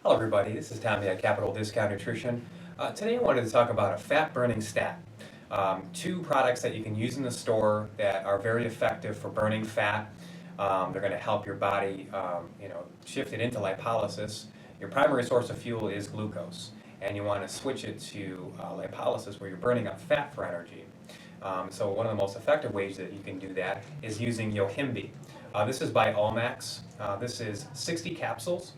Hello everybody, this is Tommy at Capital Discount Nutrition. Today I wanted to talk about a fat-burning stat. Two products that you can use in the store that are very effective for burning fat. They're going to help your body shift it into lipolysis. Your primary source of fuel is glucose, and you want to switch it to lipolysis where you're burning up fat for energy. So one of the most effective ways that you can do that is using Yohimbine. This is by Allmax. This is 60 capsules.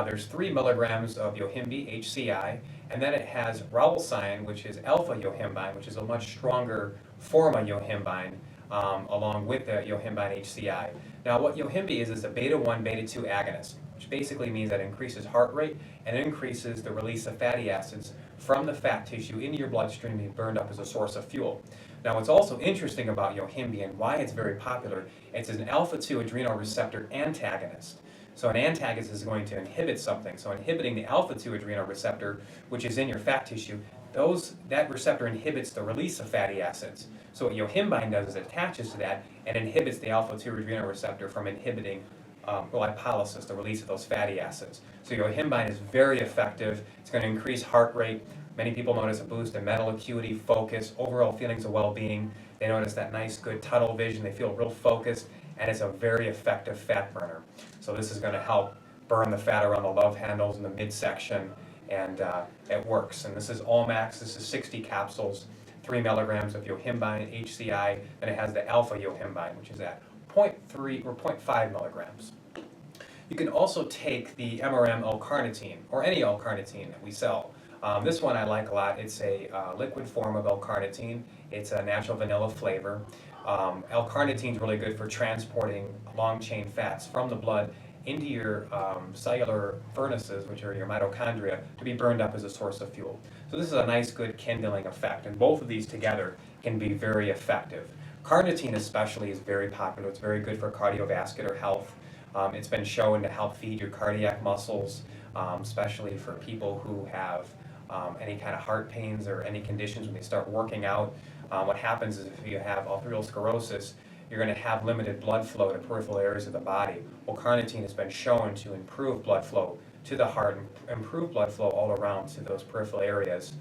There's 3 milligrams of Yohimbine, HCI, and then it has ribosine, which is alpha Yohimbine, which is a much stronger form of Yohimbine, along with the Yohimbine HCI. Now what Yohimbine is a beta-1, beta-2 agonist, which basically means that it increases heart rate and increases the release of fatty acids from the fat tissue into your bloodstream being burned up as a source of fuel. Now what's also interesting about Yohimbine and why it's very popular, it's an alpha-2 adrenal receptor antagonist. So an antagonist is going to inhibit something. So inhibiting the alpha-2 adrenal receptor, which is in your fat tissue, that receptor inhibits the release of fatty acids. So what Yohimbine does is it attaches to that and inhibits the alpha-2 adrenal receptor from inhibiting lipolysis, the release of those fatty acids. So Yohimbine is very effective. It's going to increase heart rate. Many people notice a boost in mental acuity, focus, overall feelings of well-being. They notice that nice, good tunnel vision. They feel real focused, and it's a very effective fat burner. So this is going to help burn the fat around the love handles in the midsection, and it works. And this is Allmax. This is 60 capsules, 3 milligrams of Yohimbine, HCI, and it has the alpha Yohimbine, which is at 0.3 or 0.5 milligrams. You can also take the MRM L-Carnitine, or any L-Carnitine that we sell. This one I like a lot. It's a liquid form of L-Carnitine. It's a natural vanilla flavor. L-Carnitine is really good for transporting long-chain fats from the blood into your cellular furnaces, which are your mitochondria, to be burned up as a source of fuel. So this is a nice, good kindling effect, and both of these together can be very effective. Carnitine especially is very popular. It's very good for cardiovascular health. It's been shown to help feed your cardiac muscles, especially for people who have any kind of heart pains or any conditions when they start working out. What happens is if you have arterial sclerosis, you're going to have limited blood flow to peripheral areas of the body. Well, carnitine has been shown to improve blood flow to the heart and improve blood flow all around to those peripheral areas,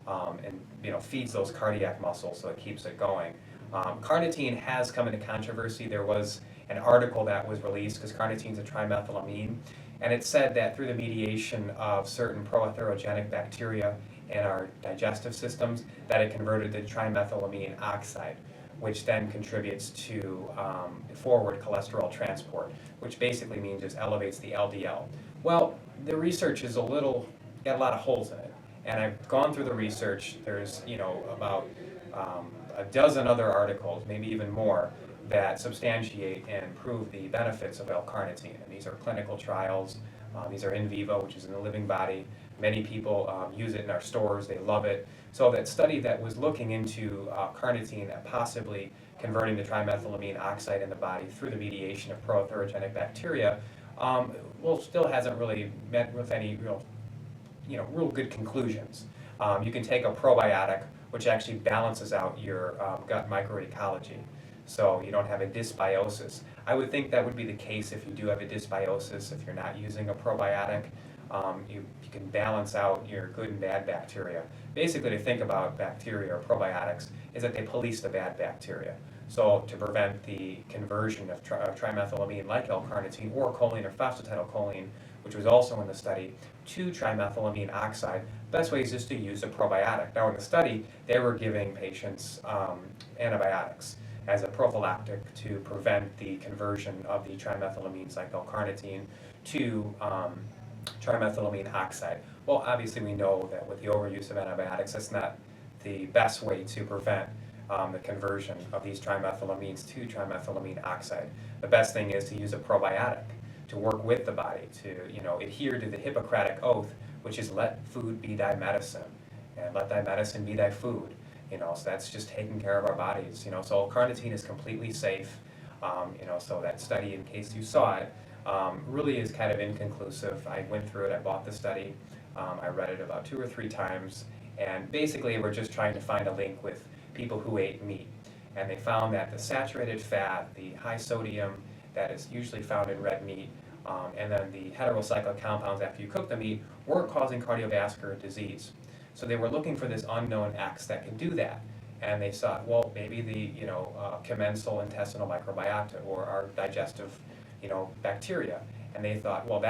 and feeds those cardiac muscles, so it keeps it going. Carnitine has come into controversy. There was an article that was released because carnitine is a trimethylamine, and it said that through the mediation of certain proatherogenic bacteria in our digestive systems, that it converted to trimethylamine oxide, which then contributes to forward cholesterol transport, which basically means just elevates the LDL. Well, the research is got a lot of holes in it, and I've gone through the research. There's about a dozen other articles, maybe even more, that substantiate and prove the benefits of L-Carnitine. And these are clinical trials. These are in vivo, which is in the living body. Many people use it in our stores. They love it. So that study that was looking into carnitine possibly converting to trimethylamine oxide in the body through the mediation of proatherogenic bacteria, still hasn't really met with any real good conclusions. You can take a probiotic, which actually balances out your gut microecology, so you don't have a dysbiosis. I would think that would be the case if you do have a dysbiosis, if you're not using a probiotic. You can balance out your good and bad bacteria. Basically, to think about bacteria or probiotics is that they police the bad bacteria. So to prevent the conversion of trimethylamine like L-Carnitine or choline or phosphatidylcholine, which was also in the study, to trimethylamine oxide, the best way is just to use a probiotic. Now in the study, they were giving patients antibiotics as a prophylactic to prevent the conversion of the trimethylamines like L-Carnitine to trimethylamine oxide. Well, obviously we know that with the overuse of antibiotics, that's not the best way to prevent the conversion of these trimethylamines to trimethylamine oxide. The best thing is to use a probiotic to work with the body to adhere to the Hippocratic Oath, which is let food be thy medicine, and let thy medicine be thy food. So that's just taking care of our bodies. So carnitine is completely safe. So that study, in case you saw it, really is kind of inconclusive. I went through it. I bought the study. I read it about 2 or 3 times, and basically we're just trying to find a link with people who ate meat, and they found that the saturated fat, the high sodium that is usually found in red meat, And then the heterocyclic compounds after you cook the meat weren't causing cardiovascular disease. So they were looking for this unknown X that can do that. And they thought, well, maybe the commensal intestinal microbiota or our digestive bacteria. And they thought, well,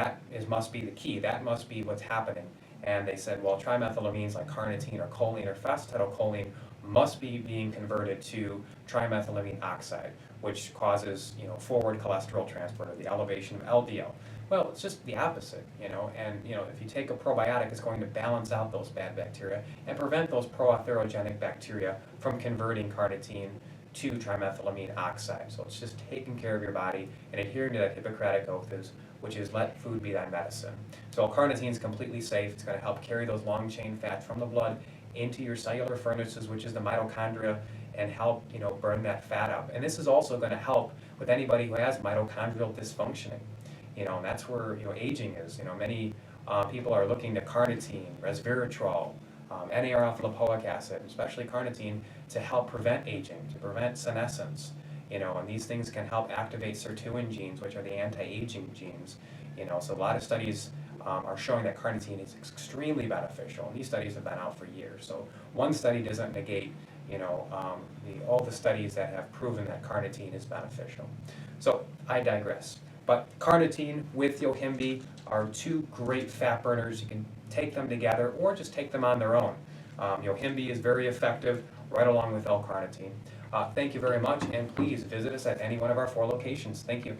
must be the key. That must be what's happening. And they said, well, trimethylamines like carnitine or choline or phosphatidylcholine must be being converted to trimethylamine oxide, which causes forward cholesterol transport or the elevation of LDL. Well, it's just the opposite, and if you take a probiotic, it's going to balance out those bad bacteria and prevent those proatherogenic bacteria from converting carnitine to trimethylamine oxide. So it's just taking care of your body and adhering to that Hippocratic oath, which is let food be thy medicine. So L-Carnitine is completely safe. It's going to help carry those long chain fats from the blood into your cellular furnaces, which is the mitochondria, and help burn that fat up. And this is also going to help with anybody who has mitochondrial dysfunctioning. And that's where aging is. Many people are looking to carnitine, resveratrol, NAR-alpha-lipoic acid, especially carnitine, to help prevent aging, to prevent senescence. And these things can help activate sirtuin genes, which are the anti-aging genes. So a lot of studies are showing that carnitine is extremely beneficial, and these studies have been out for years. So one study doesn't negate, all the studies that have proven that carnitine is beneficial. So I digress. But carnitine with Yohimbine are two great fat burners. You can take them together or just take them on their own. Yohimbine is very effective right along with L-Carnitine. Thank you very much, and please visit us at any one of our 4 locations. Thank you.